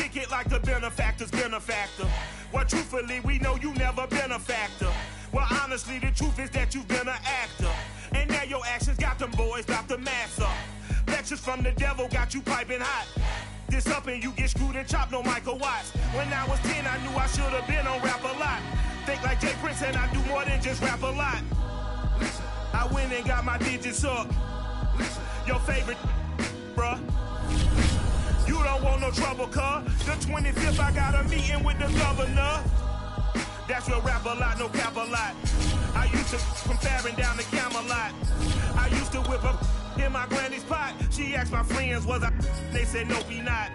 kick it like the benefactor's been a factor. Well, truthfully, we know you never been a factor. Well, honestly, the truth is that you've been an actor. And now your actions got them boys about to mass up. Lectures from the devil got you piping hot. This up and you get screwed and chopped, no Michael Watts. When I was 10, I knew I should have been on rap a lot. Think like Jay Prince and I do more than just rap a lot. I went and got my digits up. Your favorite, bruh. You don't want no trouble, cuz. The 25th, I got a meeting with the governor. That's real rap a lot, no cap a lot. I used to from Farron down to Camelot. I used to whip up in my granny's pot. She asked my friends, was I? They said, nope, he not.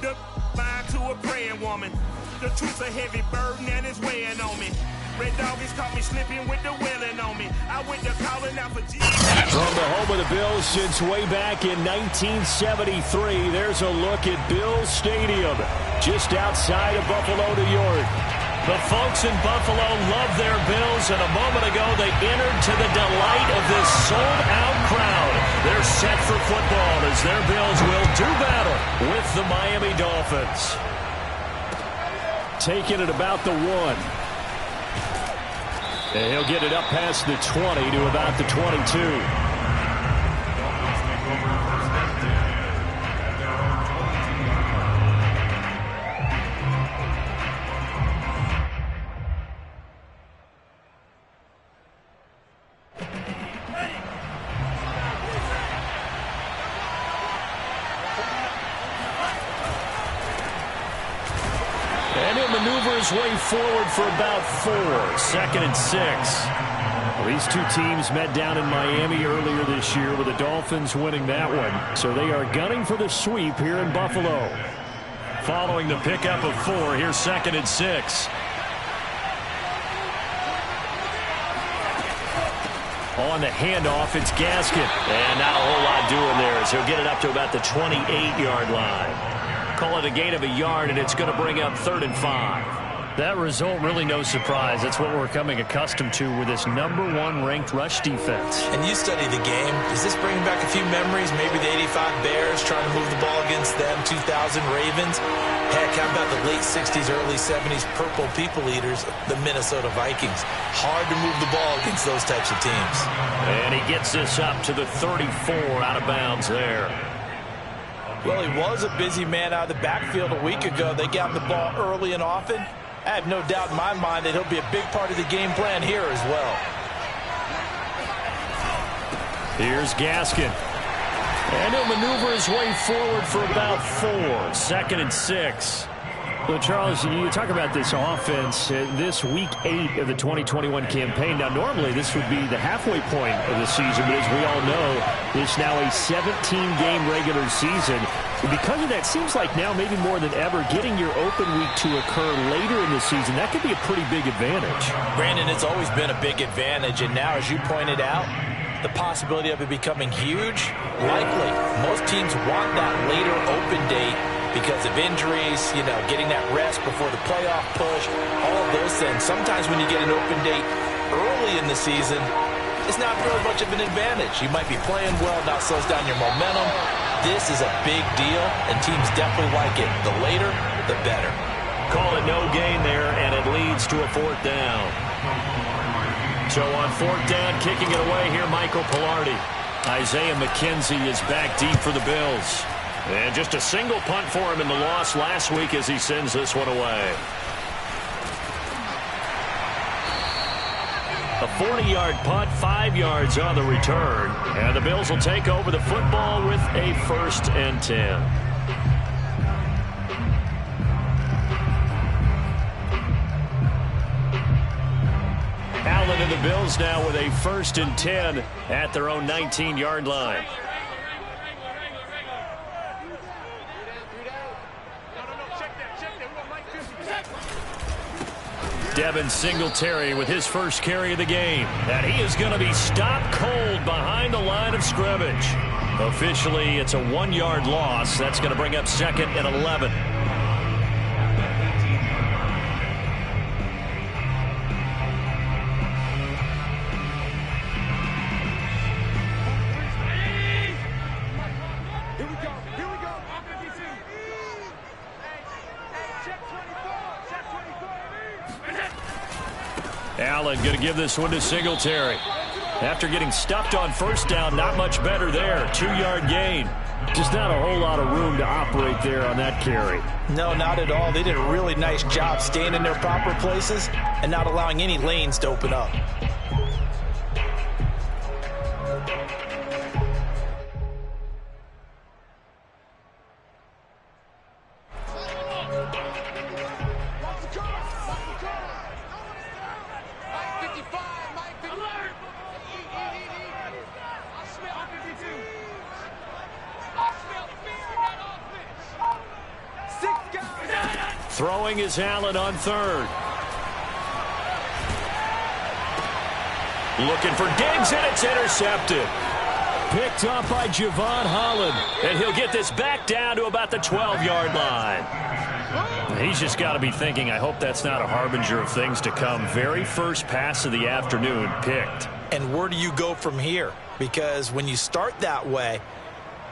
The line to a praying woman. The truth's a heavy burden and it's weighing on me. Red Doggies caught me slipping with the wailing on me. I went to calling out for Jesus. From the home of the Bills since way back in 1973, there's a look at Bills Stadium, just outside of Buffalo, New York. The folks in Buffalo love their Bills, and a moment ago they entered to the delight of this sold-out crowd. They're set for football as their Bills will do battle with the Miami Dolphins. Taking it about the 1. And he'll get it up past the 20 to about the 22. Way forward for about 4. 2nd and 6. Well, these two teams met down in Miami earlier this year with the Dolphins winning that one. So they are gunning for the sweep here in Buffalo. Following the pickup of 4, here's 2nd and 6. On the handoff, it's Gaskin. And not a whole lot doing there as he'll get it up to about the 28-yard line. Call it a gain of a yard, and it's going to bring up 3rd and 5. That result, really no surprise. That's what we're becoming accustomed to with this #1 ranked rush defense. And you study the game. Does this bring back a few memories? Maybe the 85 Bears trying to move the ball against them, 2000 Ravens. Heck, how about the late 60s, early 70s Purple People Eaters, the Minnesota Vikings? Hard to move the ball against those types of teams. And he gets this up to the 34 out of bounds there. Well, he was a busy man out of the backfield a week ago. They got him the ball early and often. I have no doubt in my mind that he'll be a big part of the game plan here as well. Here's Gaskin. And he'll maneuver his way forward for about 4. 2nd and 6. Well, Charles, you talk about this offense, this week 8 of the 2021 campaign. Now, normally this would be the halfway point of the season, but as we all know, it's now a 17-game regular season. And because of that, seems like now maybe more than ever, getting your open week to occur later in the season, that could be a pretty big advantage. Brandon, it's always been a big advantage, and now, as you pointed out, the possibility of it becoming huge, likely. Most teams want that later open date because of injuries, you know, getting that rest before the playoff push, all of those things. Sometimes when you get an open date early in the season, it's not really much of an advantage. You might be playing well, not slows down your momentum. This is a big deal, and teams definitely like it. The later, the better. Call it no gain there, and it leads to a 4th down. So on 4th down, kicking it away here, Michael Pilardi. Isaiah McKenzie is back deep for the Bills. And just a single punt for him in the loss last week as he sends this one away. A 40-yard punt, 5 yards on the return. And the Bills will take over the football with a 1st and 10. Allen and the Bills now with a 1st and 10 at their own 19-yard line. Devin Singletary with his first carry of the game. And he is going to be stopped cold behind the line of scrimmage. Officially, it's a 1-yard loss. That's going to bring up 2nd and 11. Allen going to give this one to Singletary. After getting stuffed on first down, not much better there. 2-yard gain. Just not a whole lot of room to operate there on that carry. No, not at all. They did a really nice job staying in their proper places and not allowing any lanes to open up. Throwing is Allen on third. Looking for Diggs, and it's intercepted. Picked up by Javon Holland. And he'll get this back down to about the 12-yard line. He's just got to be thinking, I hope that's not a harbinger of things to come. Very first pass of the afternoon picked. And where do you go from here? Because when you start that way,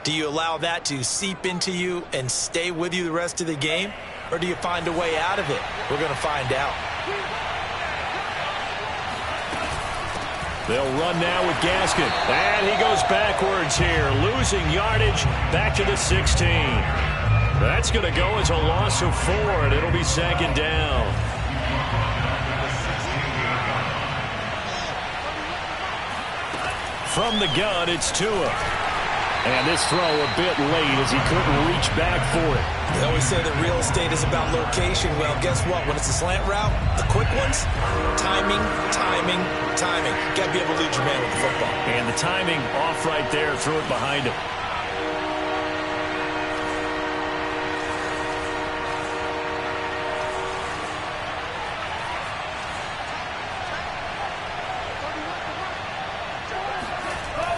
do you allow that to seep into you and stay with you the rest of the game? Or do you find a way out of it? We're going to find out. They'll run now with Gaskin. And he goes backwards here, losing yardage back to the 16. That's going to go as a loss of 4, and it'll be second down. From the gun, it's Tua. And this throw a bit late as he couldn't reach back for it. They always say that real estate is about location. Well, guess what? When it's a slant route, the quick ones, timing, timing, timing. Got to be able to lead your man with the football. And the timing off right there, threw it behind him.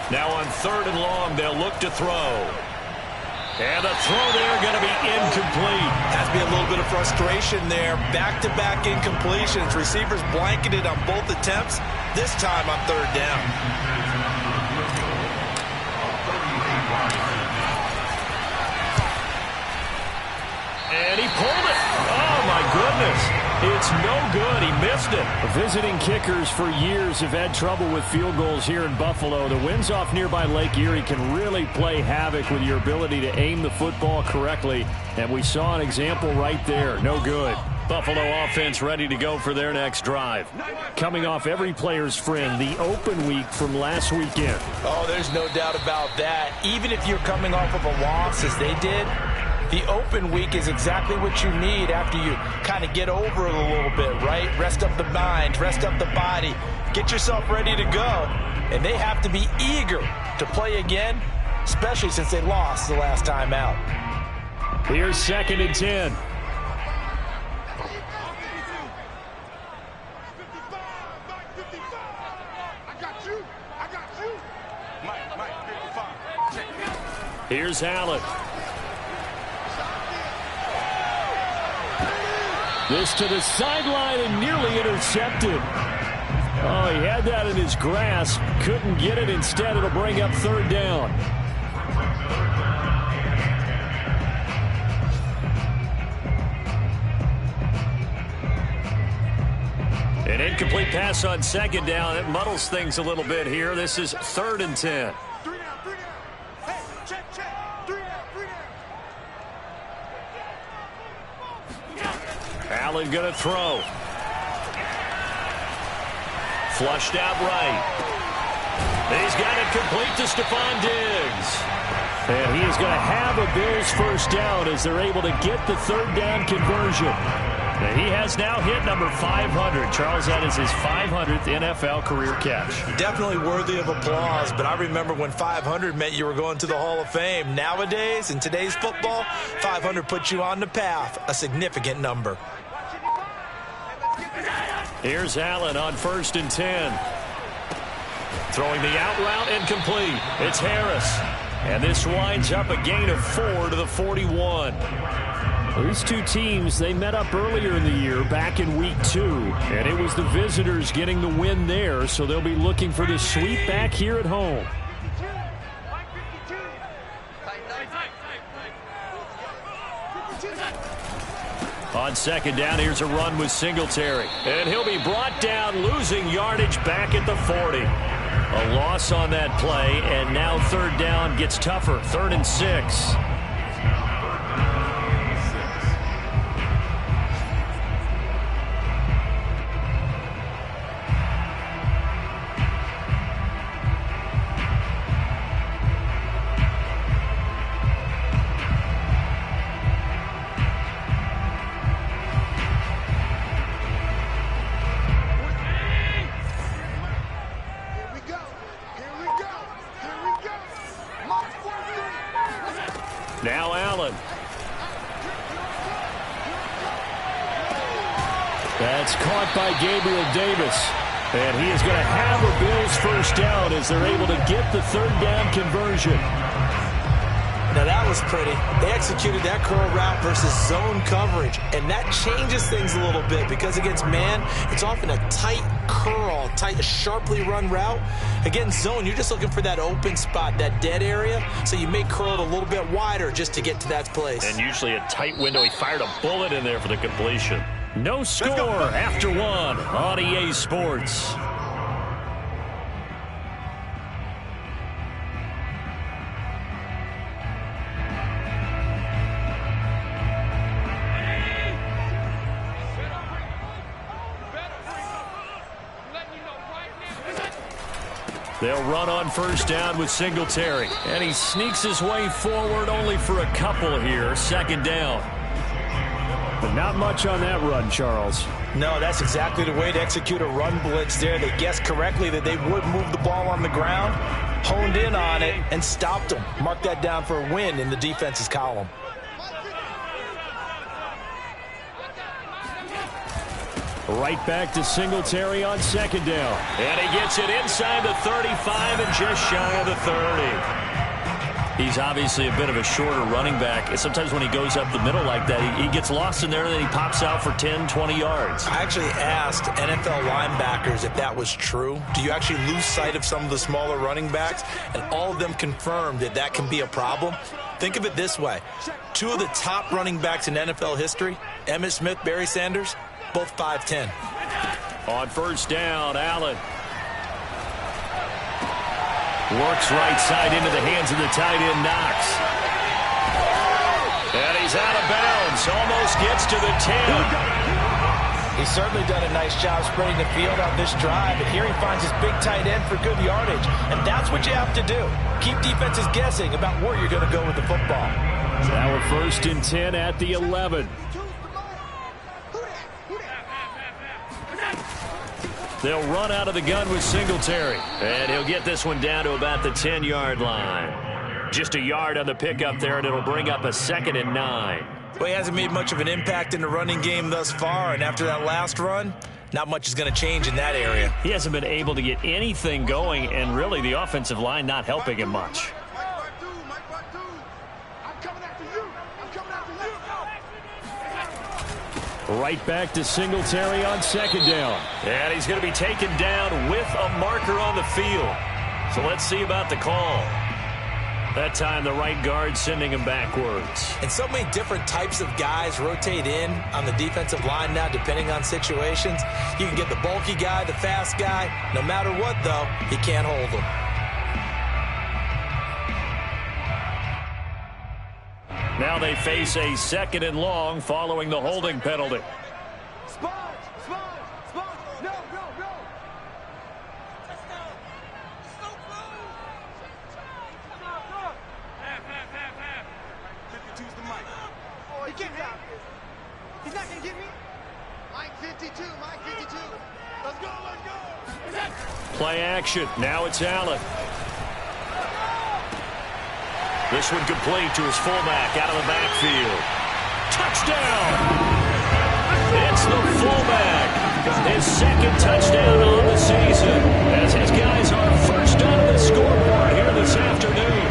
Now on third and long, they'll look to throw. And the throw there going to be incomplete. Has to be a little bit of frustration there. Back-to-back incompletions. Receivers blanketed on both attempts. This time on third down. And he pulled it. Oh, my goodness. It's no good. He missed it. Visiting kickers for years have had trouble with field goals here in Buffalo. The winds off nearby Lake Erie can really play havoc with your ability to aim the football correctly. And we saw an example right there. No good. Buffalo offense ready to go for their next drive. Coming off every player's friend, the open week from last weekend. Oh, there's no doubt about that. Even if you're coming off of a loss as they did, the open week is exactly what you need after you kind of get over it a little bit, right? Rest up the mind, rest up the body, get yourself ready to go. And they have to be eager to play again, especially since they lost the last time out. Here's 2nd and 10. Here's Allen. This to the sideline and nearly intercepted. Oh, he had that in his grasp. Couldn't get it. Instead, it'll bring up third down. An incomplete pass on second down. It muddles things a little bit here. This is 3rd and 10. Allen going to throw. Flushed out right. He's got it complete to Stephon Diggs. And he is going to have a Bills first down as they're able to get the third down conversion. And he has now hit number 500. Charles, that is his 500th NFL career catch. Definitely worthy of applause, but I remember when 500 meant you were going to the Hall of Fame. Nowadays, in today's football, 500 puts you on the path, a significant number. Here's Allen on 1st and 10. Throwing the out route incomplete. It's Harris. And this winds up a gain of 4 to the 41. These two teams, they met up earlier in the year, back in week 2. And it was the visitors getting the win there, so they'll be looking for the sweep back here at home. On second down, here's a run with Singletary. And he'll be brought down, losing yardage back at the 40. A loss on that play, and now third down gets tougher. 3rd and 6. Now Allen. That's caught by Gabriel Davis. And he is going to have a Bills first down as they're able to get the third down conversion. Now that was pretty. They executed that curl route versus zone coverage, and that changes things a little bit because against man, it's often a tight curl, tight, sharply run route. Against zone, you're just looking for that open spot, that dead area, so you may curl it a little bit wider just to get to that place. And usually a tight window. He fired a bullet in there for the completion. No score after one on EA Sports. They'll run on first down with Singletary. And he sneaks his way forward only for a couple here. Second down. But not much on that run, Charles. No, that's exactly the way to execute a run blitz there. They guessed correctly that they would move the ball on the ground, honed in on it, and stopped them. Mark that down for a win in the defense's column. Right back to Singletary on second down. And he gets it inside the 35 and just shy of the 30. He's obviously a bit of a shorter running back. And sometimes when he goes up the middle like that, he gets lost in there and then he pops out for 10, 20 yards. I actually asked NFL linebackers if that was true. Do you actually lose sight of some of the smaller running backs? And all of them confirmed that that can be a problem. Think of it this way. 2 of the top running backs in NFL history, Emmitt Smith, Barry Sanders, both 5'10". On first down, Allen works right side into the hands of the tight end, Knox. And he's out of bounds. Almost gets to the 10. He's certainly done a nice job spreading the field on this drive, but here he finds his big tight end for good yardage. And that's what you have to do. Keep defenses guessing about where you're going to go with the football. Now we're 1st and 10 at the 11. They'll run out of the gun with Singletary. And he'll get this one down to about the 10-yard line. Just a yard on the pickup there, and it'll bring up a 2nd and 9. Well, he hasn't made much of an impact in the running game thus far, and after that last run, not much is going to change in that area. He hasn't been able to get anything going, and really the offensive line not helping him much. Right back to Singletary on second down. And he's going to be taken down with a marker on the field. So let's see about the call. That time the right guard sending him backwards. And so many different types of guys rotate in on the defensive line now depending on situations. You can get the bulky guy, the fast guy. No matter what, though, you can't hold him. Now they face a 2nd and long following the holding penalty. He's not going to get me. Mike 52, Mike 52. Let's go, let's go. Play action. Now it's Allen. This one complete to his fullback out of the backfield. Touchdown! It's the fullback. His 2nd touchdown on the season as his guys are first on the scoreboard here this afternoon.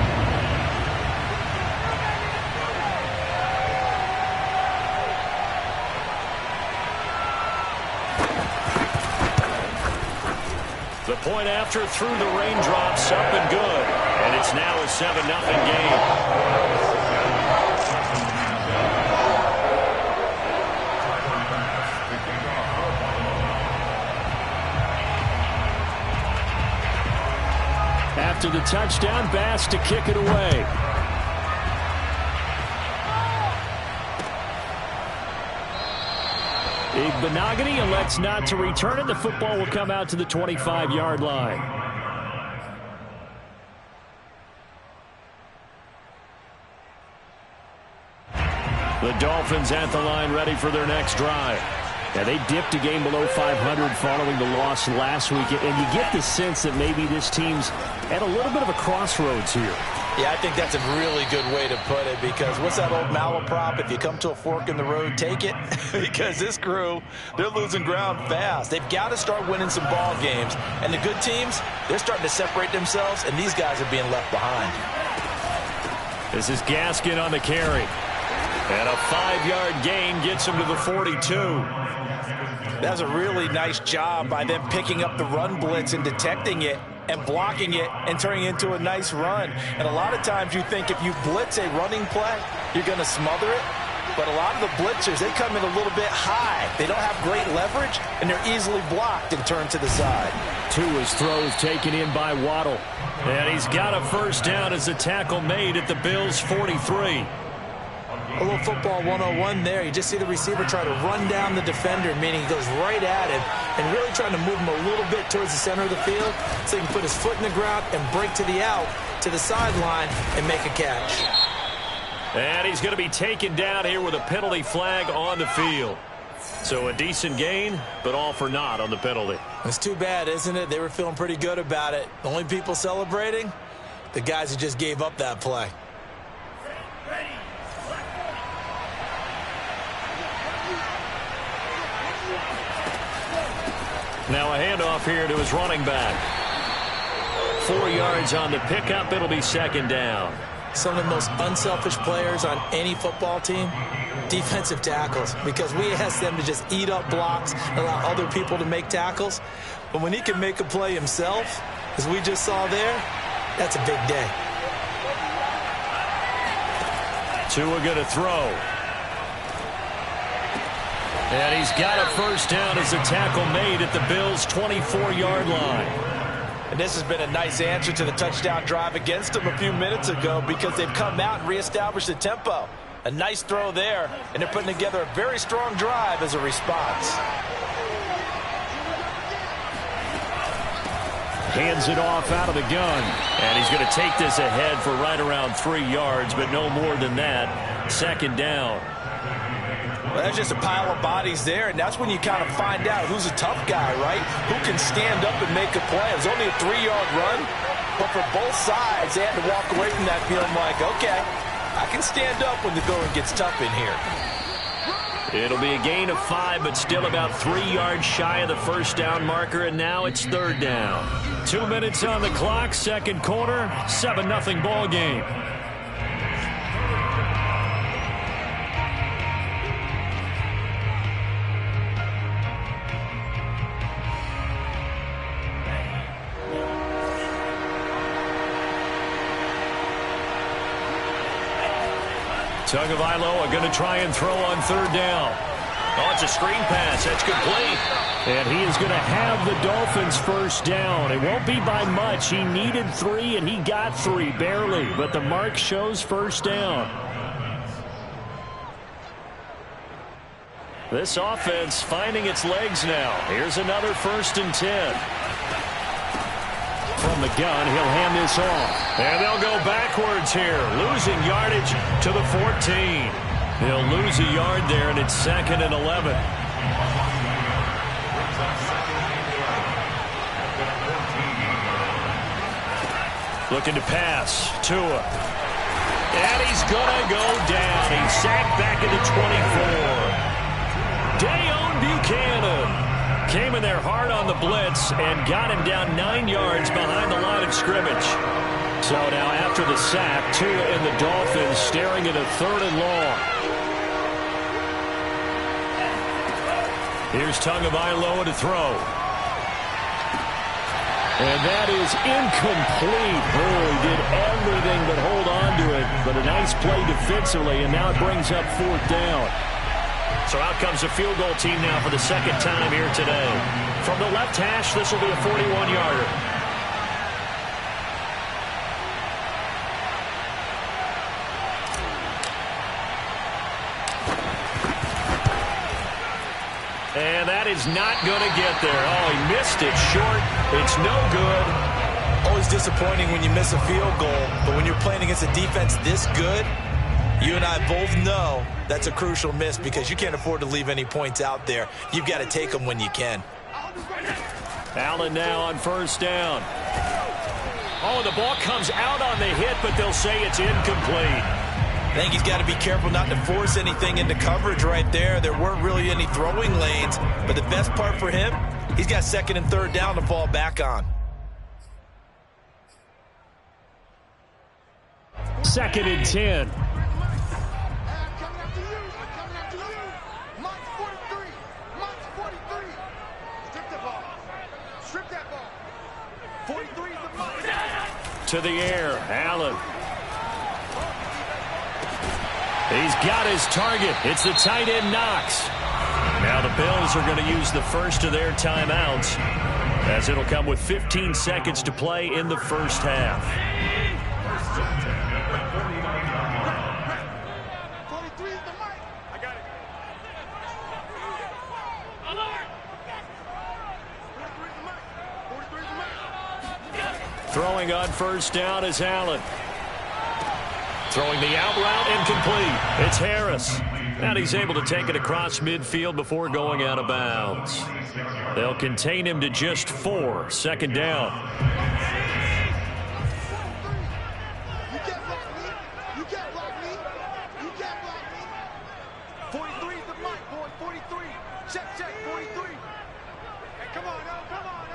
The point after through the raindrops up and good. And it's now a 7-0 game. to the touchdown pass to kick it away. Igbenogany elects not to return it. The football will come out to the 25-yard line. The Dolphins at the line ready for their next drive. Now, they dipped a game below 500 following the loss last week, and you get the sense that maybe this team's at a little bit of a crossroads here. Yeah, I think that's a really good way to put it, because what's that old malaprop? If you come to a fork in the road, take it. Because this crew, they're losing ground fast. They've got to start winning some ball games. And the good teams, they're starting to separate themselves, and these guys are being left behind. This is Gaskin on the carry. And a 5-yard gain gets him to the 42. That was a really nice job by them picking up the run blitz and detecting it and blocking it and turning it into a nice run. And a lot of times you think if you blitz a running play, you're going to smother it. But a lot of the blitzers, they come in a little bit high. They don't have great leverage, and they're easily blocked and turned to the side. Tua's throws taken in by Waddle. And he's got a first down as the tackle made at the Bills' 43. A little football 101 there. You just see the receiver try to run down the defender, meaning he goes right at him and really trying to move him a little bit towards the center of the field so he can put his foot in the ground and break to the out, to the sideline, and make a catch. And he's going to be taken down here with a penalty flag on the field. So a decent gain, but all for naught on the penalty. It's too bad, isn't it? They were feeling pretty good about it. The only people celebrating, the guys who just gave up that play. Now a handoff here to his running back. 4 yards on the pickup. It'll be second down. Some of the most unselfish players on any football team, defensive tackles, because we ask them to just eat up blocks, allow other people to make tackles. But when he can make a play himself, as we just saw there, that's a big day. Tua going to throw. And he's got a first down as a tackle made at the Bills' 24-yard line. And this has been a nice answer to the touchdown drive against them a few minutes ago, because they've come out and reestablished the tempo. A nice throw there, and they're putting together a very strong drive as a response. Hands it off out of the gun. And he's going to take this ahead for right around 3 yards, but no more than that. Second down. Well, that's just a pile of bodies there, and that's when you kind of find out who's a tough guy, right? Who can stand up and make a play. It was only a 3-yard run, but for both sides, they had to walk away from that feeling like, okay, I can stand up when the going gets tough in here. It'll be a gain of 5, but still about 3 yards shy of the first down marker, and now it's third down. 2 minutes on the clock, second quarter, 7-0 ball game. Tagovailoa going to try and throw on third down. Oh, it's a screen pass. That's complete. And he is going to have the Dolphins first down. It won't be by much. He needed 3, and he got 3, barely. But the mark shows first down. This offense finding its legs now. Here's another 1st and 10. From the gun, he'll hand this off. And they'll go backwards here, losing yardage to the 14. He'll lose a yard there, and it's 2nd and 11. Looking to pass. Tua. And he's going to go down. He's sacked back at the 24. Dayon Buchanan came in there hard on the blitz and got him down 9 yards behind the line of scrimmage. So now after the sack, Tua and the Dolphins staring at a 3rd and long. Here's Tagovailoa to throw. And that is incomplete. Oh, he did everything but hold on to it. But a nice play defensively, and now it brings up 4th down. So out comes a field goal team now for the second time here today. From the left hash, this will be a 41-yarder. And that is not going to get there. Oh, he missed it short. It's no good. Always disappointing when you miss a field goal, but when you're playing against a defense this good, you and I both know that's a crucial miss because you can't afford to leave any points out there. You've got to take them when you can. Allen now on first down. Oh, the ball comes out on the hit, but they'll say it's incomplete. I think he's got to be careful not to force anything into coverage right there. There weren't really any throwing lanes, but the best part for him, he's got second and third down to fall back on. Second and 10. To the air, Allen. He's got his target. It's the tight end, Knox. Now the Bills are going to use the first of their timeouts, as it'll come with 15 seconds to play in the first half. Throwing on first down is Allen. Throwing the out route, incomplete. It's Harris. And he's able to take it across midfield before going out of bounds. They'll contain him to just 4. Second down. You can't block me. You can't block me. You can't block me. 43 is the mark, boy. 43. Check, 43. Hey, come on, come on,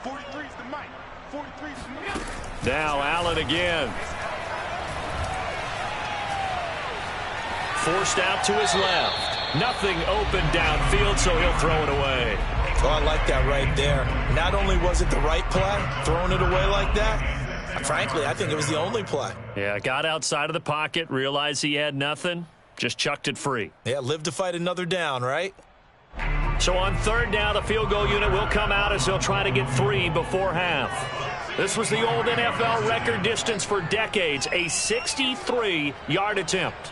43 is the mic. 43 is the mic. Now Allen again. Forced out to his left. Nothing open downfield, so he'll throw it away. Oh, I like that right there. Not only was it the right play, throwing it away like that, frankly, I think it was the only play. Yeah, got outside of the pocket, realized he had nothing, just chucked it free. Yeah, live to fight another down, right? So on third down, the field goal unit will come out as they'll try to get 3 before half. This was the old NFL record distance for decades, a 63-yard attempt.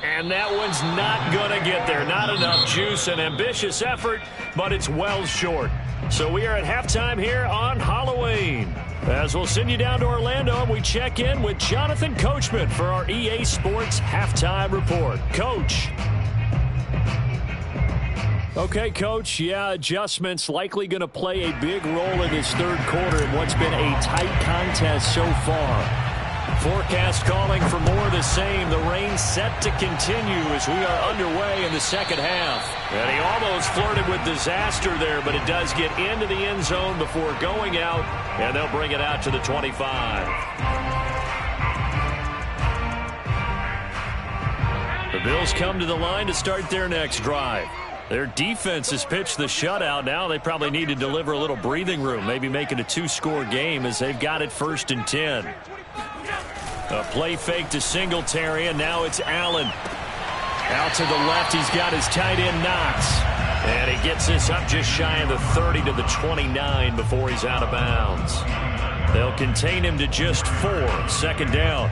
And that one's not going to get there. Not enough juice. An ambitious effort, but it's well short. So we are at halftime here on Halloween. As we'll send you down to Orlando, and we check in with Jonathan Coachman for our EA Sports Halftime Report. Coach. Okay, Coach, yeah, adjustments likely going to play a big role in this third quarter in what's been a tight contest so far. Forecast calling for more of the same. The rain set to continue as we are underway in the second half. And he almost flirted with disaster there, but it does get into the end zone before going out, and they'll bring it out to the 25. The Bills come to the line to start their next drive. Their defense has pitched the shutout. Now they probably need to deliver a little breathing room, maybe make it a 2-score game as they've got it 1st and 10. A play fake to Singletary, and now it's Allen. Out to the left, he's got his tight end, Knox. And he gets this up just shy of the 30 to the 29 before he's out of bounds. They'll contain him to just 4. Second down.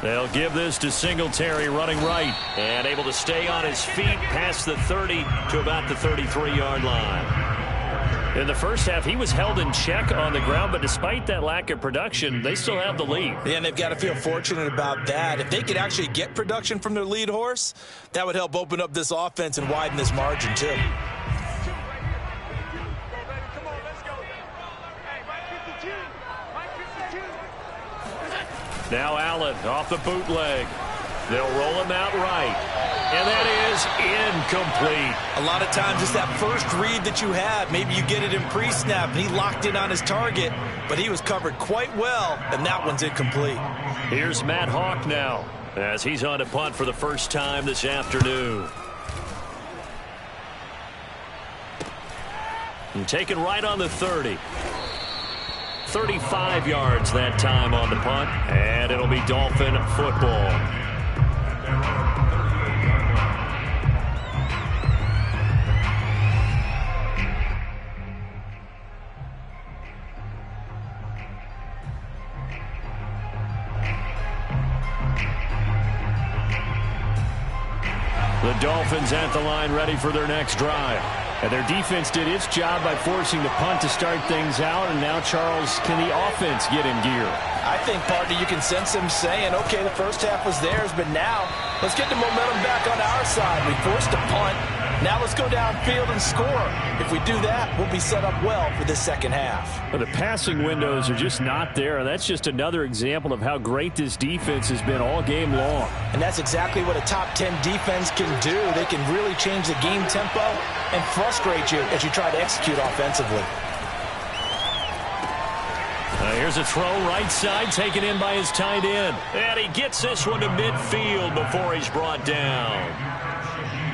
They'll give this to Singletary running right and able to stay on his feet past the 30 to about the 33-yard line. In the first half, he was held in check on the ground, but despite that lack of production, they still have the lead. Yeah, and they've got to feel fortunate about that. If they could actually get production from their lead horse, that would help open up this offense and widen this margin, too. Now Allen off the bootleg. They'll roll him out right. And that is incomplete. A lot of times it's that first read that you have. Maybe you get it in pre-snap, and he locked in on his target, but he was covered quite well, and that one's incomplete. Here's Matt Hawk now as he's on to punt for the first time this afternoon. And taken right on the 30. 35 yards that time on the punt, and it'll be Dolphin football. The Dolphins at the line ready for their next drive. And their defense did its job by forcing the punt to start things out. And now, Charles, can the offense get in gear? I think, partner, you can sense them saying, okay, the first half was theirs, but now let's get the momentum back on our side. We forced a punt. Now let's go downfield and score. If we do that, we'll be set up well for this second half. Well, the passing windows are just not there. That's just another example of how great this defense has been all game long. And that's exactly what a top 10 defense can do. They can really change the game tempo and frustrate you as you try to execute offensively. Here's a throw right side, taken in by his tight end. And he gets this one to midfield before he's brought down.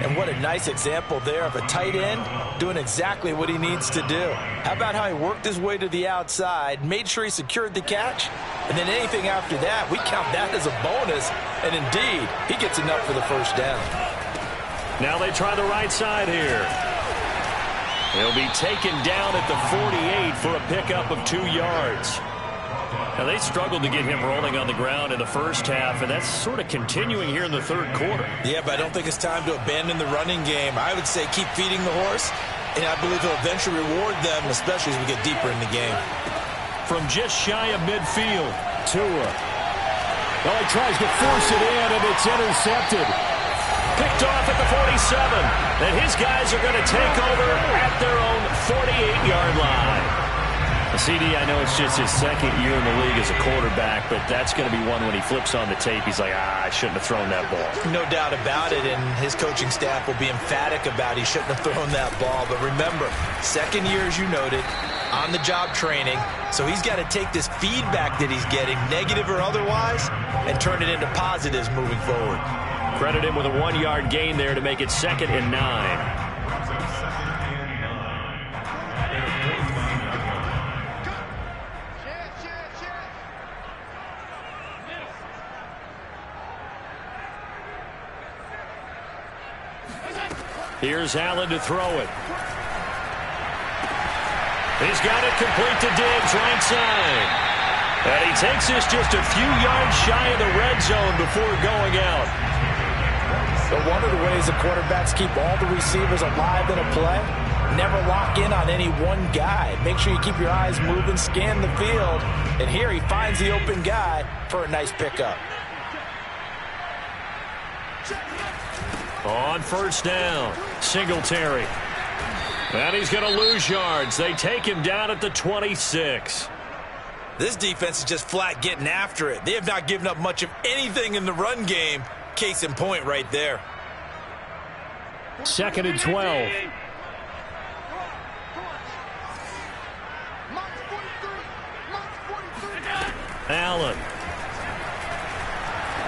And what a nice example there of a tight end doing exactly what he needs to do. How about how he worked his way to the outside, made sure he secured the catch, and then anything after that, we count that as a bonus. And indeed, he gets enough for the first down. Now they try the right side here. He'll be taken down at the 48 for a pickup of 2 yards. Now, they struggled to get him rolling on the ground in the first half, and that's sort of continuing here in the third quarter. Yeah, but I don't think it's time to abandon the running game. I would say keep feeding the horse, and I believe he'll eventually reward them, especially as we get deeper in the game. From just shy of midfield, Tua. Well, he tries to force it in, and it's intercepted. Picked off at the 47, and his guys are going to take over at their own 48-yard line. CD, I know it's just his second year in the league as a quarterback, but that's going to be one when he flips on the tape. He's like, I shouldn't have thrown that ball. No doubt about it, and his coaching staff will be emphatic about he shouldn't have thrown that ball. But remember, second year, as you noted, on-the-job training, so he's got to take this feedback that he's getting, negative or otherwise, and turn it into positives moving forward. Credit him with a 1-yard gain there to make it 2nd and 9. Here's Allen to throw it. He's got it complete to Diggs, right side. And he takes this just a few yards shy of the red zone before going out. But one of the ways the quarterbacks keep all the receivers alive in a play, never lock in on any one guy. Make sure you keep your eyes moving, scan the field. And here he finds the open guy for a nice pickup. On first down, Singletary. And he's going to lose yards. They take him down at the 26. This defense is just flat getting after it. They have not given up much of anything in the run game. Case in point right there. 2nd and 12. Allen.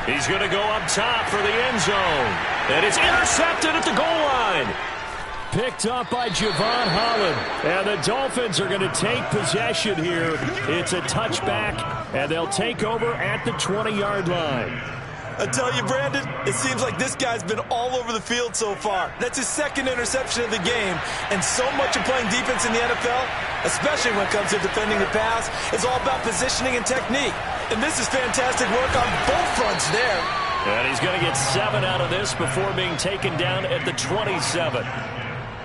He's going to go up top for the end zone. And it's intercepted at the goal line. Picked up by Javon Holland. And the Dolphins are going to take possession here. It's a touchback, and they'll take over at the 20-yard line. I tell you, Brandon, it seems like this guy's been all over the field so far. That's his 2nd interception of the game. And so much of playing defense in the NFL, especially when it comes to defending the pass, is all about positioning and technique. And this is fantastic work on both fronts there. And he's going to get 7 out of this before being taken down at the 27.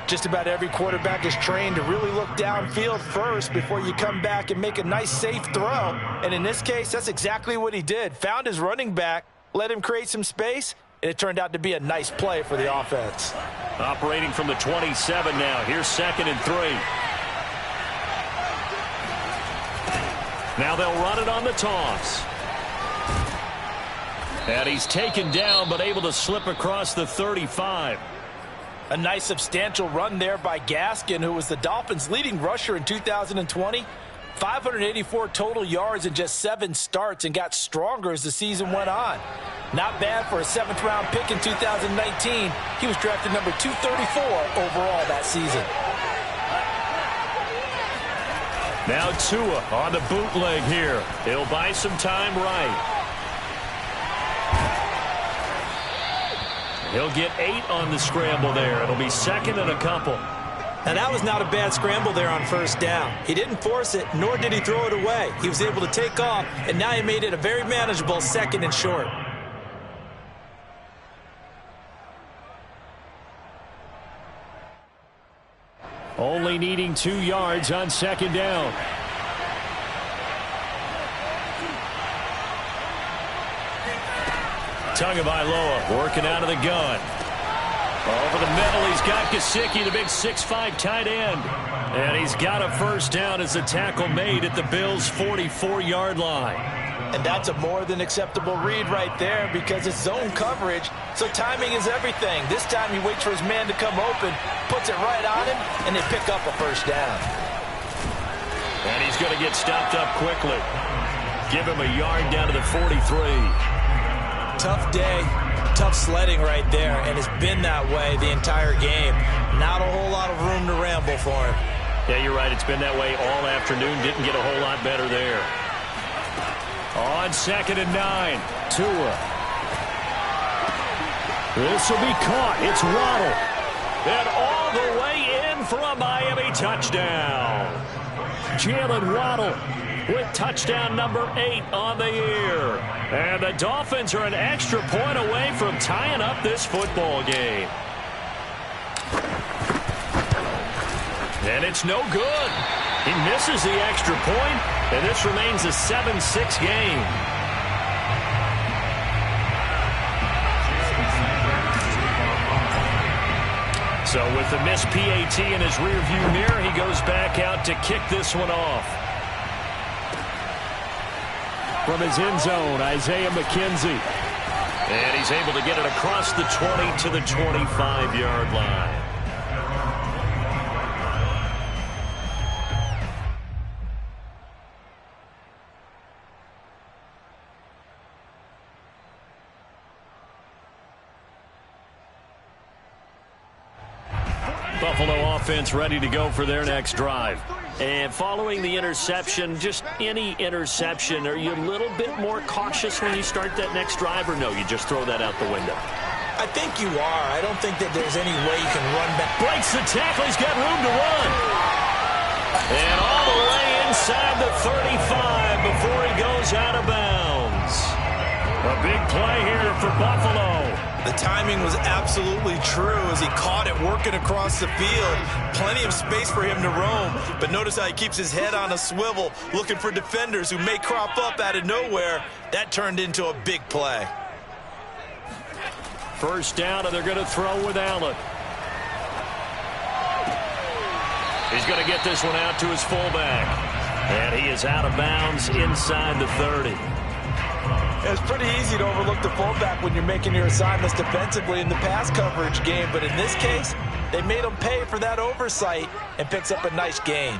Just about every quarterback is trained to really look downfield first before you come back and make a nice, safe throw. And in this case, that's exactly what he did. Found his running back, let him create some space, and it turned out to be a nice play for the offense. Operating from the 27 now. Here's 2nd and 3. Now they'll run it on the toss. And he's taken down, but able to slip across the 35. A nice substantial run there by Gaskin, who was the Dolphins' leading rusher in 2020. 584 total yards in just 7 starts, and got stronger as the season went on. Not bad for a 7th-round pick in 2019. He was drafted number 234 overall that season. Now Tua on the bootleg here. He'll buy some time right. He'll get 8 on the scramble there. It'll be 2nd and a couple. Now, that was not a bad scramble there on first down. He didn't force it, nor did he throw it away. He was able to take off, and now he made it a very manageable 2nd and short. Only needing 2 yards on second down. Tagovailoa working out of the gun. Over the middle, he's got Gesicki, the big 6'5" tight end. And he's got a first down as the tackle made at the Bills' 44-yard line. And that's a more than acceptable read right there because it's zone coverage, so timing is everything. This time he waits for his man to come open, puts it right on him, and they pick up a first down. And he's going to get stopped up quickly. Give him a yard down to the 43. Tough day, tough sledding right there, and it's been that way the entire game. Not a whole lot of room to ramble for him. Yeah, you're right. It's been that way all afternoon. Didn't get a whole lot better there. On 2nd and 9, Tua. This will be caught. It's Waddle. And all the way in for a Miami touchdown. Jalen Waddle with touchdown number 8 on the year. And the Dolphins are an extra point away from tying up this football game. And it's no good. He misses the extra point, and this remains a 7-6 game. So with the missed PAT in his rearview mirror, he goes back out to kick this one off. From his end zone, Isaiah McKenzie. And he's able to get it across the 20 to the 25-yard line. Buffalo offense ready to go for their next drive. And following the interception, just any interception, are you a little bit more cautious when you start that next drive, or no, you just throw that out the window? I think you are. I don't think that there's any way you can run back. Breaks the tackle. He's got room to run. And all the way inside the 35 before he goes out of bounds. A big play here for Buffalo. The timing was absolutely true as he caught it working across the field. Plenty of space for him to roam. But notice how he keeps his head on a swivel, looking for defenders who may crop up out of nowhere. That turned into a big play. First down, and they're going to throw with Allen. He's going to get this one out to his fullback. And he is out of bounds inside the 30. It's pretty easy to overlook the fullback when you're making your assignments defensively in the pass coverage game, but in this case, they made him pay for that oversight and picks up a nice gain.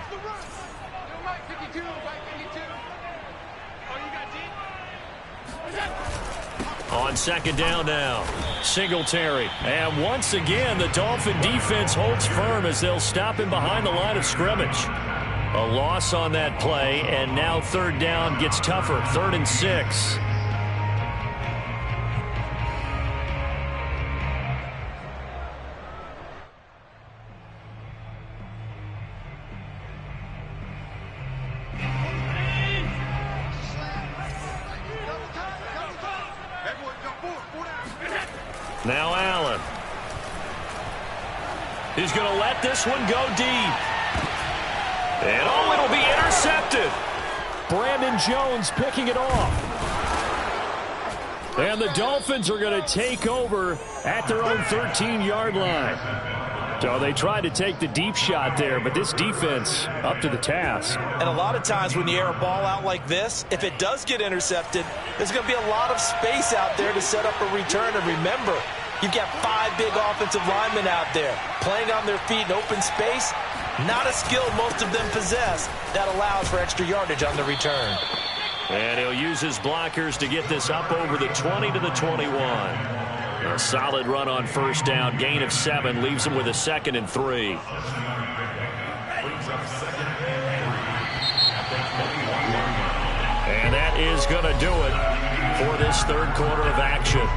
On second down now, Singletary. And once again, the Dolphin defense holds firm as they'll stop him behind the line of scrimmage. A loss on that play, and now third down gets tougher, 3rd and 6. Now Allen. He's going to let this one go deep. And oh, it'll be intercepted. Brandon Jones picking it off. And the Dolphins are going to take over at their own 13-yard line. So they tried to take the deep shot there, but this defense up to the task. And a lot of times when you air a ball out like this, if it does get intercepted, there's going to be a lot of space out there to set up a return. And remember, you've got 5 big offensive linemen out there playing on their feet in open space. Not a skill most of them possess that allows for extra yardage on the return. And he'll use his blockers to get this up over the 20 to the 21. A solid run on first down. Gain of 7 leaves him with a 2nd and 3. And that is going to do it for this third quarter of action.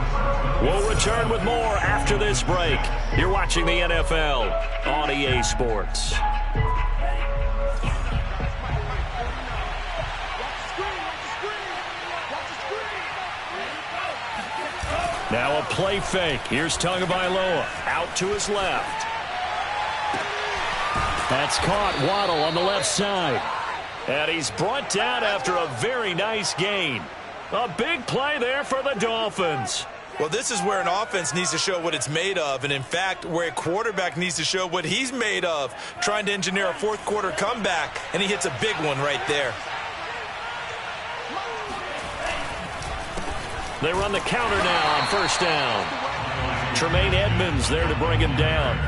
We'll return with more after this break. You're watching the NFL on EA Sports. Now a play fake. Here's Tagovailoa out to his left. That's caught. Waddle on the left side. And he's brought down after a very nice gain. A big play there for the Dolphins. Well, this is where an offense needs to show what it's made of, and in fact, where a quarterback needs to show what he's made of, trying to engineer a fourth-quarter comeback, and he hits a big one right there. They run the counter now on first down. Tremaine Edmonds there to bring him down.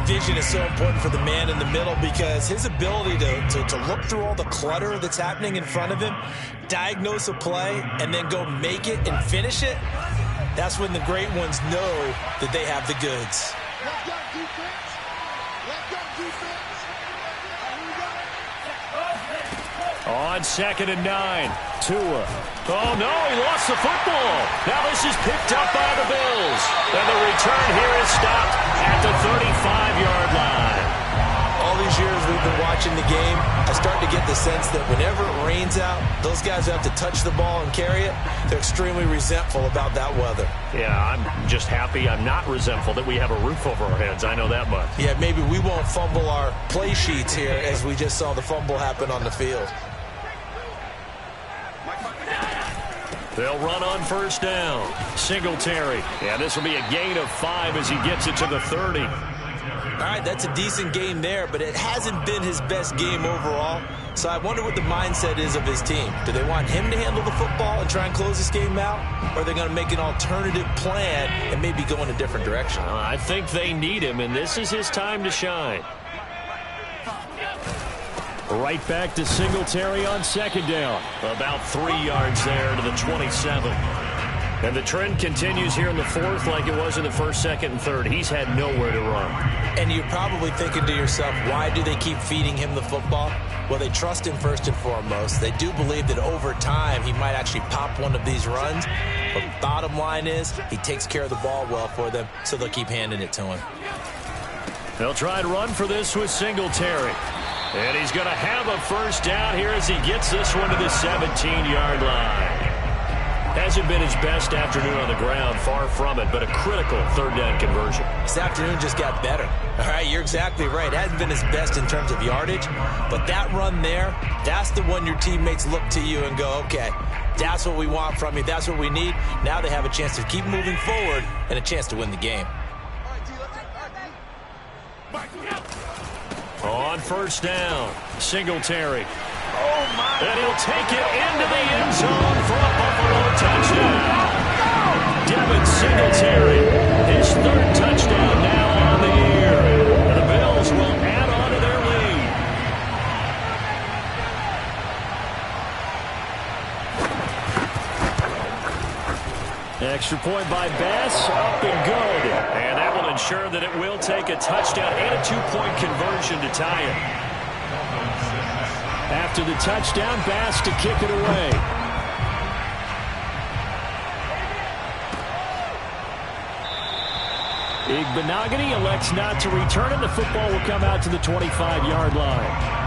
Vision is so important for the man in the middle because his ability to look through all the clutter that's happening in front of him, diagnose a play, and then go make it and finish it, that's when the great ones know that they have the goods. On 2nd and 9, Tua. Oh, no, he lost the football. Now this is picked up by the Bills. And the return here is stopped at the 35-yard line. All these years we've been watching the game, I start to get the sense that whenever it rains out, those guys who have to touch the ball and carry it, they're extremely resentful about that weather. Yeah, I'm just happy I'm not resentful that we have a roof over our heads. I know that much. Yeah, maybe we won't fumble our play sheets here as we just saw the fumble happen on the field. They'll run on first down. Singletary. Yeah, this will be a gain of 5 as he gets it to the 30. All right, that's a decent game there, but it hasn't been his best game overall. So I wonder what the mindset is of his team. Do they want him to handle the football and try and close this game out? Or are they going to make an alternative plan and maybe go in a different direction? I think they need him, and this is his time to shine. Right back to Singletary on 2nd down. About 3 yards there to the 27. And the trend continues here in the 4th like it was in the 1st, 2nd, and 3rd. He's had nowhere to run. And you're probably thinking to yourself, why do they keep feeding him the football? Well, they trust him first and foremost. They do believe that over time he might actually pop one of these runs. But bottom line is he takes care of the ball well for them, so they'll keep handing it to him. They'll try and run for this with Singletary. And he's going to have a first down here as he gets this one to the 17-yard line. Hasn't been his best afternoon on the ground, far from it, but a critical 3rd down conversion. This afternoon just got better. All right, you're exactly right. It hasn't been his best in terms of yardage, but that run there, that's the one your teammates look to you and go, okay, that's what we want from you. That's what we need. Now they have a chance to keep moving forward and a chance to win the game. On first down, Singletary. And he'll take it into the end zone for a Buffalo touchdown. Devin Singletary, his 3rd touchdown now on the year. And the Bills will add on to their lead. Extra point by Bass, up and good. And that will ensure that it will take a touchdown and a 2-point conversion to tie it. After the touchdown, Bass to kick it away. Igbenogany elects not to return it. The football will come out to the 25-yard line.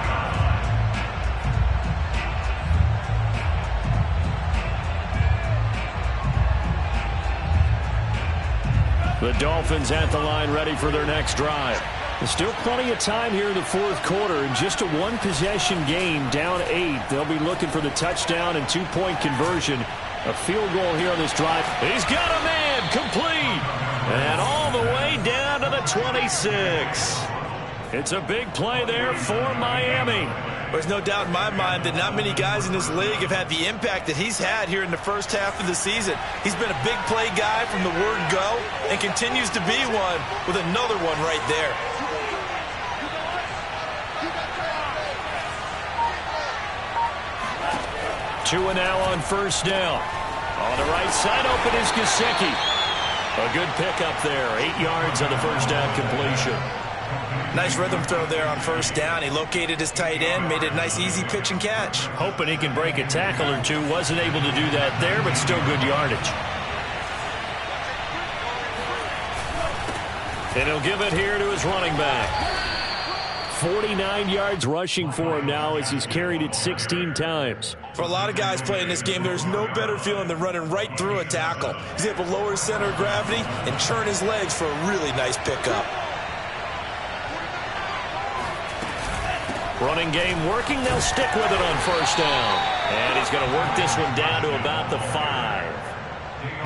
The Dolphins at the line ready for their next drive. There's still plenty of time here in the 4th quarter. In just a 1-possession game, down 8. They'll be looking for the touchdown and 2-point conversion. A field goal here on this drive. He's got a man complete. And all the way down to the 26. It's a big play there for Miami. There's no doubt in my mind that not many guys in this league have had the impact that he's had here in the first half of the season. He's been a big play guy from the word go and continues to be one with another one right there. Tua now on first down. On the right side, open is Gesicki. A good pickup there. 8 yards on the first down completion. Nice rhythm throw there on first down. He located his tight end, made it a nice easy pitch and catch. Hoping he can break a tackle or two. Wasn't able to do that there, but still good yardage. And he'll give it here to his running back. 49 yards rushing for him now as he's carried it 16 times. For a lot of guys playing this game, there's no better feeling than running right through a tackle. He's able to lower his center of gravity and churn his legs for a really nice pickup. Running game working. They'll stick with it on first down. And he's going to work this one down to about the 5.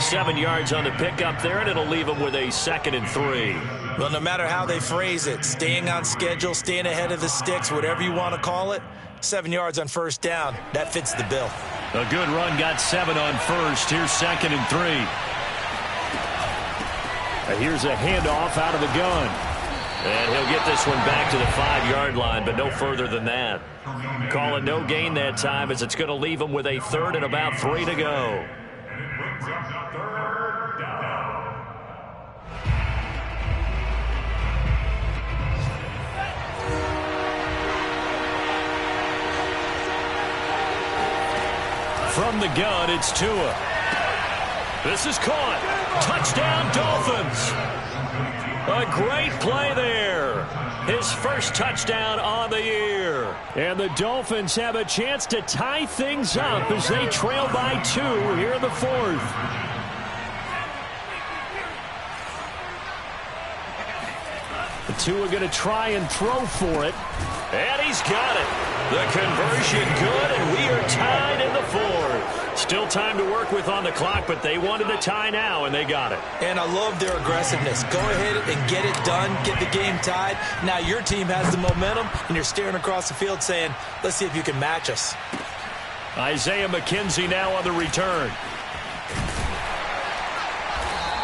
7 yards on the pickup there, and it'll leave him with a 2nd and 3. Well, no matter how they phrase it, staying on schedule, staying ahead of the sticks, whatever you want to call it, 7 yards on first down, that fits the bill. A good run, got 7 on first. Here's 2nd and 3. Here's a handoff out of the gun. And he'll get this one back to the 5-yard line, but no further than that. Call it no gain that time, as it's going to leave him with a 3rd and about 3 to go. From the gun, it's Tua. This is caught. Touchdown, Dolphins. A great play there. His first touchdown on the year. And the Dolphins have a chance to tie things up as they trail by 2 here in the 4th. The Tua going to try and throw for it. And he's got it. The conversion good, and we are tied in the 4th. Still time to work with on the clock, but they wanted a tie now, and they got it. And I love their aggressiveness. Go ahead and get it done, get the game tied. Now your team has the momentum, and you're staring across the field saying, let's see if you can match us. Isaiah McKenzie now on the return.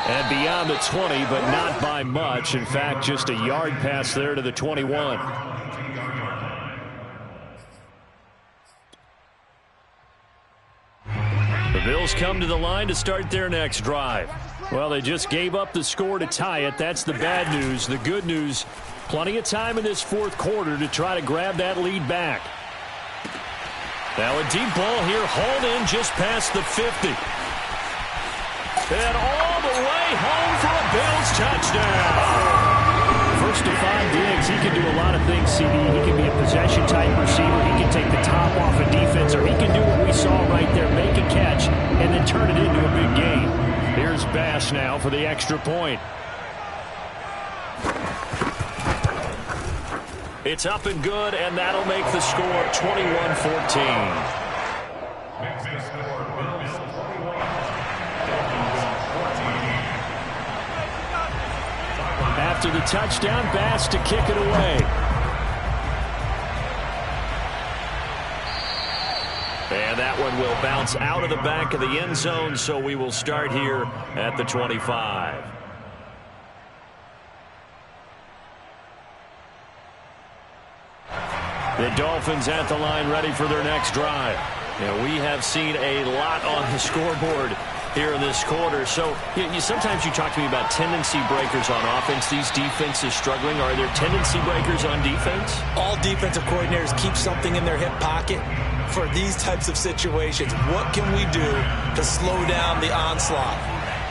And beyond the 20, but not by much. In fact, just a yard pass there to the 21. The Bills come to the line to start their next drive. Well, they just gave up the score to tie it. That's the bad news. The good news, plenty of time in this 4th quarter to try to grab that lead back. Now a deep ball here, hauled in just past the 50. And all the way home for a Bills touchdown. First to 5 Diggs, he can do a lot of things, CD. He can be a possession-type receiver. He can take the top off a defense, or he can do what we saw right there, make a catch, and then turn it into a big game. Here's Bass now for the extra point. It's up and good, and that'll make the score 21-14. After the touchdown, Bass to kick it away. And that one will bounce out of the back of the end zone, so we will start here at the 25. The Dolphins at the line, ready for their next drive. Now, we have seen a lot on the scoreboard here in this quarter. So sometimes you talk to me about tendency breakers on offense. These defenses struggling. Are there tendency breakers on defense? All defensive coordinators keep something in their hip pocket for these types of situations. What can we do to slow down the onslaught?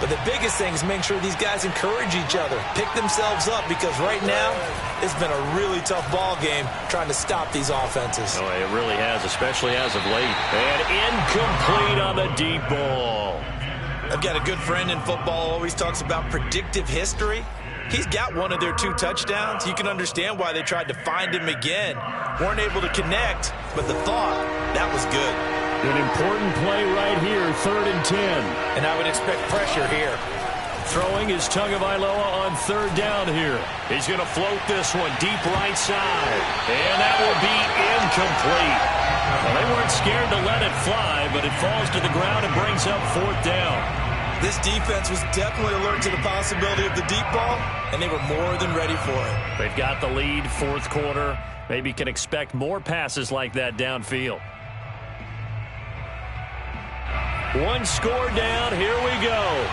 But the biggest thing is make sure these guys encourage each other, pick themselves up, because right now it's been a really tough ball game trying to stop these offenses. Oh, it really has, especially as of late. And incomplete on the deep ball. I've got a good friend in football, always talks about predictive history. He's got one of their 2 touchdowns. You can understand why they tried to find him again. Weren't able to connect, but the thought, that was good. An important play right here, 3rd and 10. And I would expect pressure here. Throwing is Tagovailoa on 3rd down here. He's going to float this one deep right side. And that will be incomplete. Well, they weren't scared to let it fly, but it falls to the ground and brings up 4th down. This defense was definitely alert to the possibility of the deep ball, and they were more than ready for it. They've got the lead, 4th quarter. Maybe can expect more passes like that downfield. 1 score down. Here we go.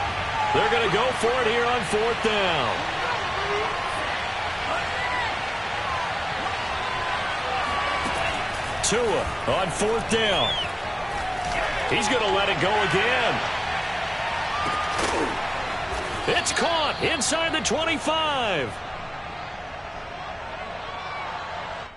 They're going to go for it here on 4th down. Tua on 4th down. He's going to let it go again. It's caught inside the 25.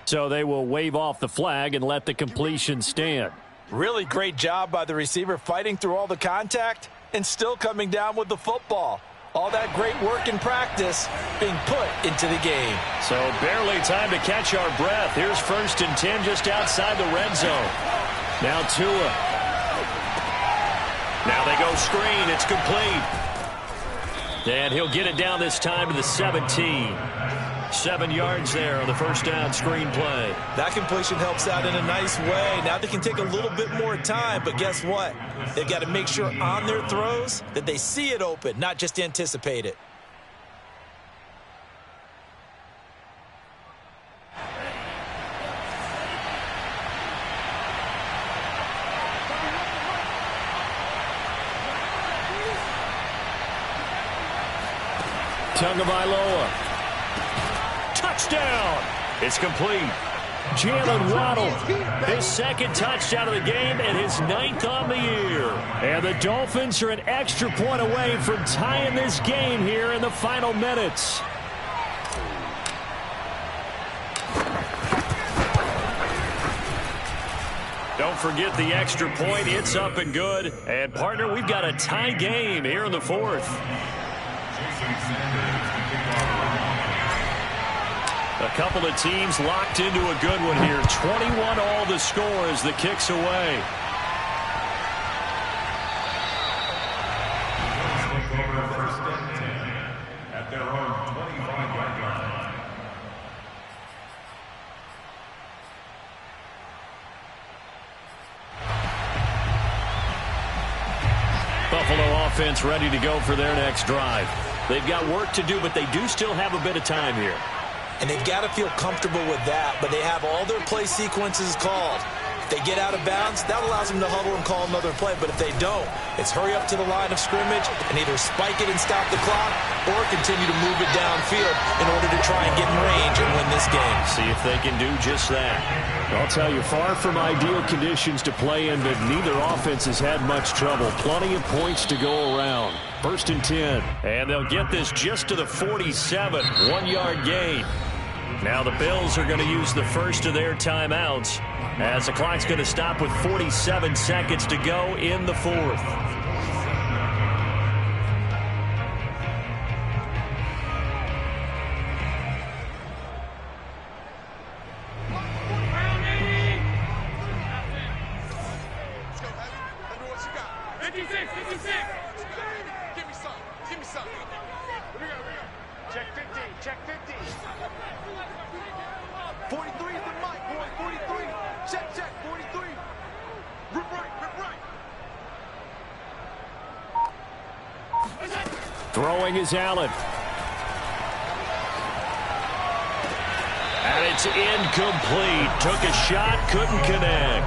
So they will wave off the flag and let the completion stand. Really great job by the receiver fighting through all the contact and still coming down with the football. All that great work in practice being put into the game. So barely time to catch our breath. Here's 1st and 10 just outside the red zone. Now Tua. Now they go screen. It's complete. And he'll get it down this time to the 17. 7 yards there on the first down screen play. That completion helps out in a nice way. Now they can take a little bit more time, but guess what? They've got to make sure on their throws that they see it open, not just anticipate it. Tagovailoa. Touchdown. It's complete. Jalen Waddle, his 2nd touchdown of the game and his 9th on the year. And the Dolphins are an extra point away from tying this game here in the final minutes. Don't forget the extra point. It's up and good. And, partner, we've got a tie game here in the 4th. A couple of teams locked into a good one here. 21 all the score as the kick's away. At their own 25-yard line. Buffalo offense ready to go for their next drive. They've got work to do, but they do still have a bit of time here. And they've got to feel comfortable with that, but they have all their play sequences called. If they get out of bounds, that allows them to huddle and call another play. But if they don't, it's hurry up to the line of scrimmage and either spike it and stop the clock or continue to move it downfield in order to try and get in range and win this game. See if they can do just that. I'll tell you, far from ideal conditions to play in, but neither offense has had much trouble. Plenty of points to go around. 1st and 10. And they'll get this just to the 47. 1-yard gain. Now the Bills are going to use the first of their timeouts as the clock's going to stop with 47 seconds to go in the 4th. Throwing is Allen. And it's incomplete. Took a shot, couldn't connect.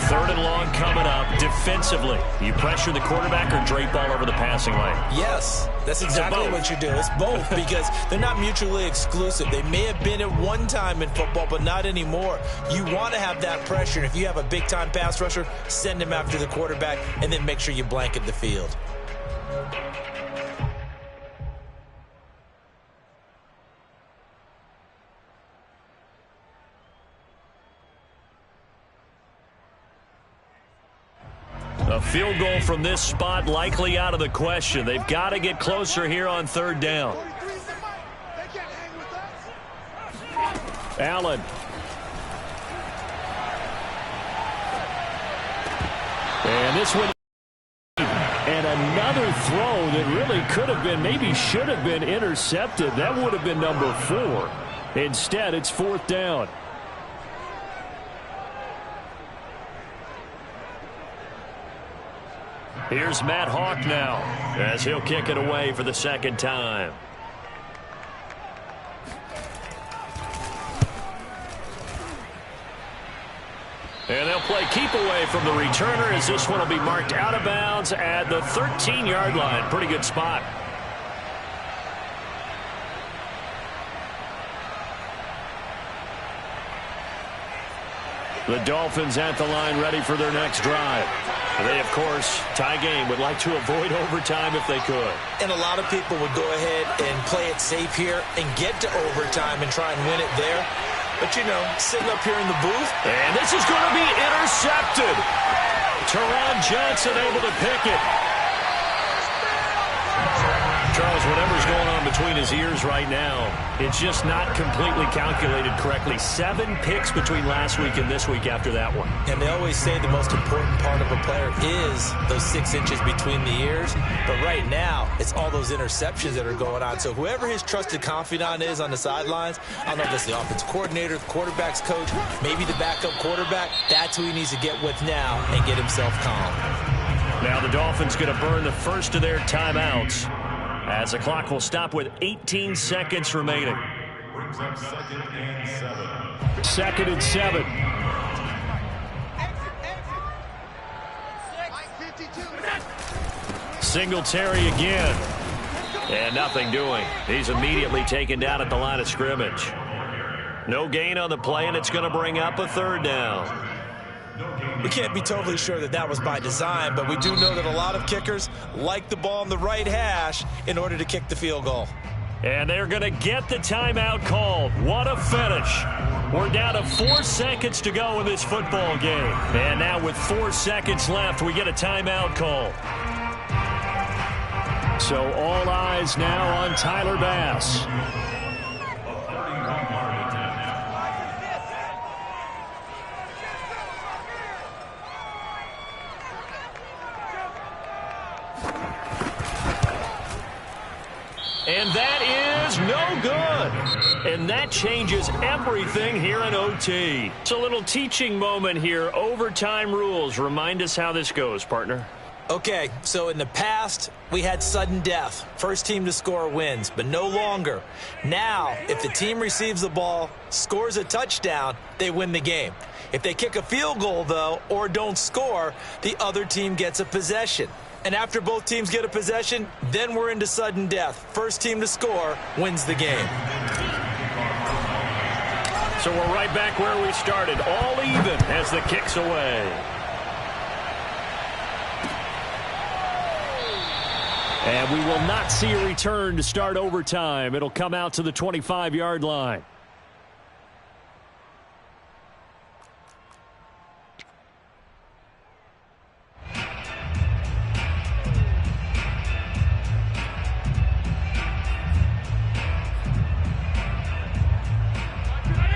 3rd and long coming up. Defensively, you pressure the quarterback or drape all over the passing lane? Yes, that's exactly what you do. It's both because they're not mutually exclusive. They may have been at one time in football, but not anymore. You want to have that pressure. If you have a big-time pass rusher, send him after the quarterback and then make sure you blanket the field. A field goal from this spot likely out of the question. They've got to get closer here on 3rd down. Allen. And this one. And another throw that really could have been, maybe should have been intercepted. That would have been number 4. Instead, it's 4th down. Here's Matt Hawk now as he'll kick it away for the 2nd time. And they'll play keep away from the returner as this one will be marked out of bounds at the 13-yard line. Pretty good spot. The Dolphins at the line ready for their next drive. They, of course, tie game, would like to avoid overtime if they could. And a lot of people would go ahead and play it safe here and get to overtime and try and win it there. But, you know, sitting up here in the booth. And this is going to be intercepted. Teron Johnson able to pick it. whatever's going on between his ears right now, it's just not completely calculated correctly. 7 picks between last week and this week after that one. And they always say the most important part of a player is those 6 inches between the ears. But right now, it's all those interceptions that are going on. So whoever his trusted confidant is on the sidelines, I don't know if that's the offense coordinator, the quarterback's coach, maybe the backup quarterback, that's who he needs to get with now and get himself calm. Now the Dolphins going to burn the first of their timeouts as the clock will stop with 18 seconds remaining. Brings up 2nd and 7. 2nd and 7. Singletary again. And nothing doing. He's immediately taken down at the line of scrimmage. No gain on the play, and it's going to bring up a 3rd down. We can't be totally sure that that was by design, but we do know that a lot of kickers like the ball on the right hash in order to kick the field goal. And they're going to get the timeout called. What a finish. We're down to 4 seconds to go in this football game. And now with 4 seconds left, we get a timeout call. So all eyes now on Tyler Bass. And that is no good. And that changes everything here in OT. It's a little teaching moment here. Overtime rules. Remind us how this goes, partner. Okay, so in the past, we had sudden death. First team to score wins, but no longer. Now, if the team receives the ball, scores a touchdown, they win the game. If they kick a field goal, though, or don't score, the other team gets a possession. And after both teams get a possession, then we're into sudden death. First team to score wins the game. So we're right back where we started, all even as the kick's away. And we will not see a return to start overtime. It'll come out to the 25-yard line.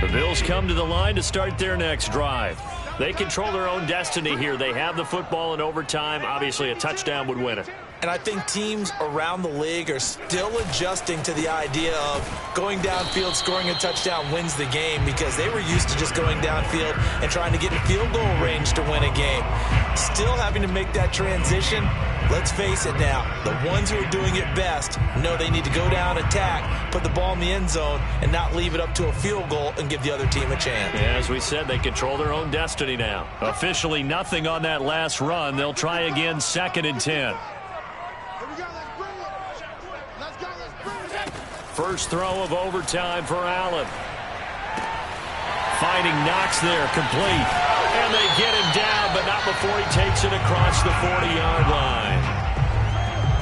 The Bills come to the line to start their next drive. They control their own destiny here. They have the football in overtime. Obviously, a touchdown would win it. And I think teams around the league are still adjusting to the idea of going downfield, scoring a touchdown wins the game, because they were used to just going downfield and trying to get in field goal range to win a game. Still having to make that transition. Let's face it now, the ones who are doing it best know they need to go down, attack, put the ball in the end zone, and not leave it up to a field goal and give the other team a chance. Yeah, as we said, they control their own destiny now. Officially nothing on that last run. They'll try again, 2nd and 10. First throw of overtime for Allen. Finding Knox there, complete. And they get him down, but not before he takes it across the 40-yard line.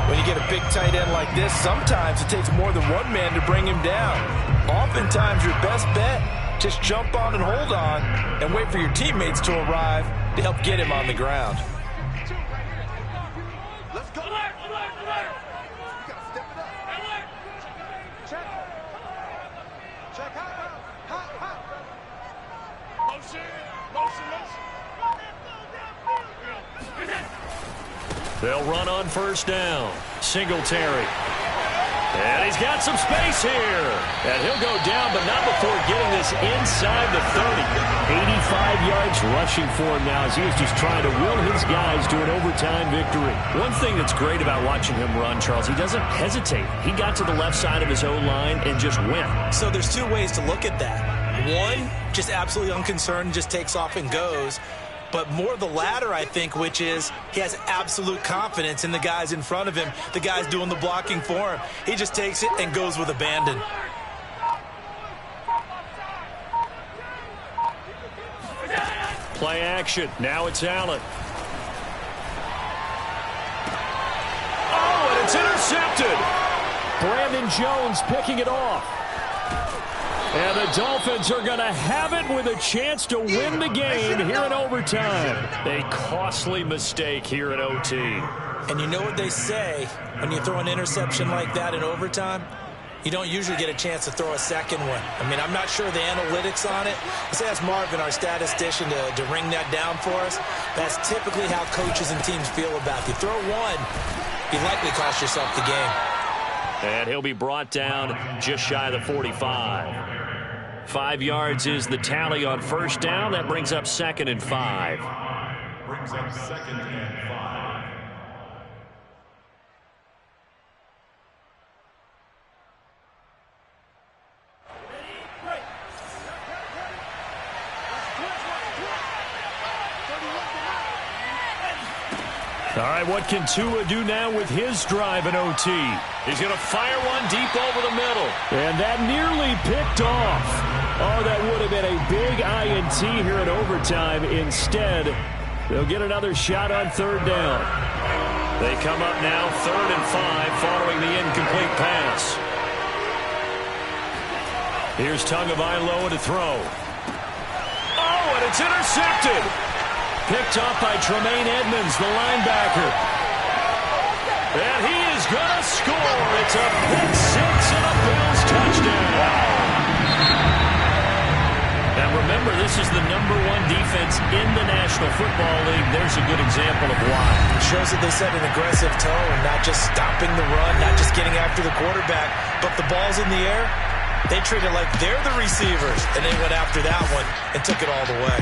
When you get a big tight end like this, sometimes it takes more than one man to bring him down. Oftentimes, your best bet, just jump on and hold on and wait for your teammates to arrive to help get him on the ground. They'll run on first down. Singletary. And he's got some space here. And he'll go down, but not before getting this inside the 30. 85 yards rushing for him now as he is just trying to will his guys to an overtime victory. One thing that's great about watching him run, Charles, he doesn't hesitate. He got to the left side of his O-line and just went. So there's two ways to look at that. One, just absolutely unconcerned, just takes off and goes. But more the latter, I think, which is he has absolute confidence in the guys in front of him, the guys doing the blocking for him. He just takes it and goes with abandon. Play action. Now it's Allen. Oh, and it's intercepted. Brandon Jones picking it off. And the Dolphins are going to have it with a chance to win the game here in overtime. A costly mistake here in OT. And you know what they say when you throw an interception like that in overtime? You don't usually get a chance to throw a second one. I mean, I'm not sure the analytics on it. Let's ask Marvin, our statistician, to ring that down for us. That's typically how coaches and teams feel about you. Throw one, you likely cost yourself the game. And he'll be brought down just shy of the 45. 5 yards is the tally on first down. That brings up 2nd and 5. Brings up 2nd and 5. All right, what can Tua do now with his drive in OT? He's going to fire one deep over the middle. And that nearly picked off. Oh, that would have been a big INT here in overtime. Instead, they'll get another shot on 3rd down. They come up now 3rd and 5 following the incomplete pass. Here's Tagovailoa to throw. Oh, and it's intercepted. Picked off by Tremaine Edmonds, the linebacker. And he is going to score. It's a pick six and a Bills touchdown. Now remember, this is the #1 defense in the National Football League. There's a good example of why. It shows that they set an aggressive tone, not just stopping the run, not just getting after the quarterback, but the ball's in the air. They treat it like they're the receivers, and they went after that one and took it all the way.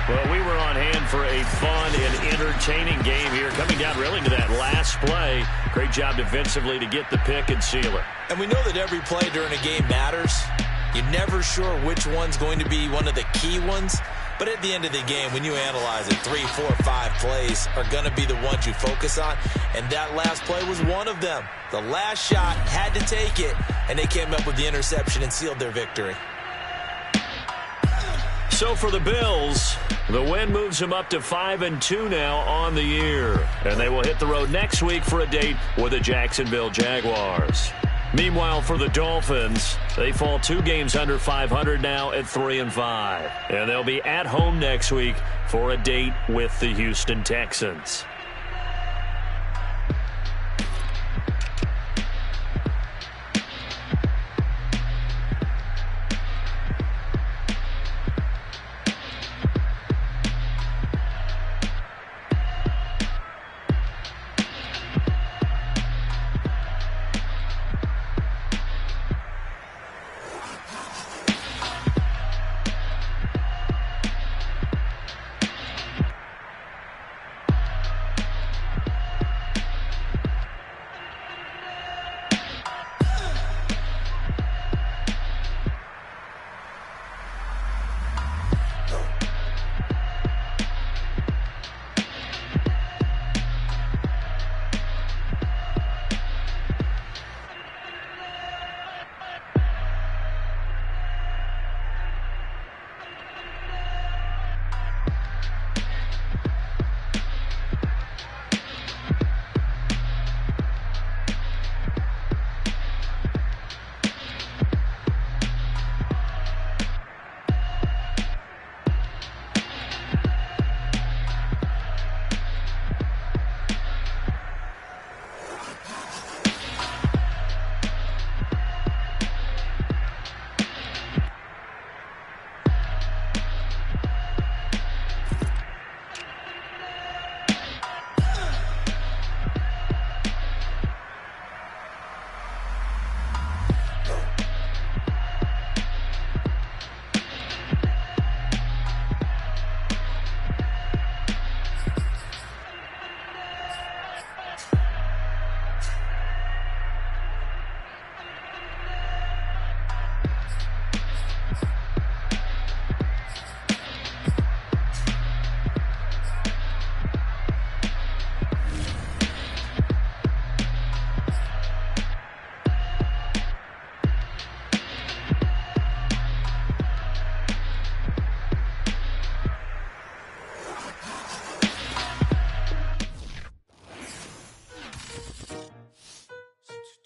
Well, we were on hand for a fun and entertaining game here, coming down really to that last play. Great job defensively to get the pick and seal it. And we know that every play during a game matters. You're never sure which one's going to be one of the key ones. But at the end of the game, when you analyze it, 3, 4, 5 plays are going to be the ones you focus on. And that last play was one of them. The last shot had to take it, and they came up with the interception and sealed their victory. So for the Bills, the win moves them up to 5-2 now on the year. And they will hit the road next week for a date with the Jacksonville Jaguars. Meanwhile, for the Dolphins, they fall 2 games under 500 now at 3-5. And they'll be at home next week for a date with the Houston Texans.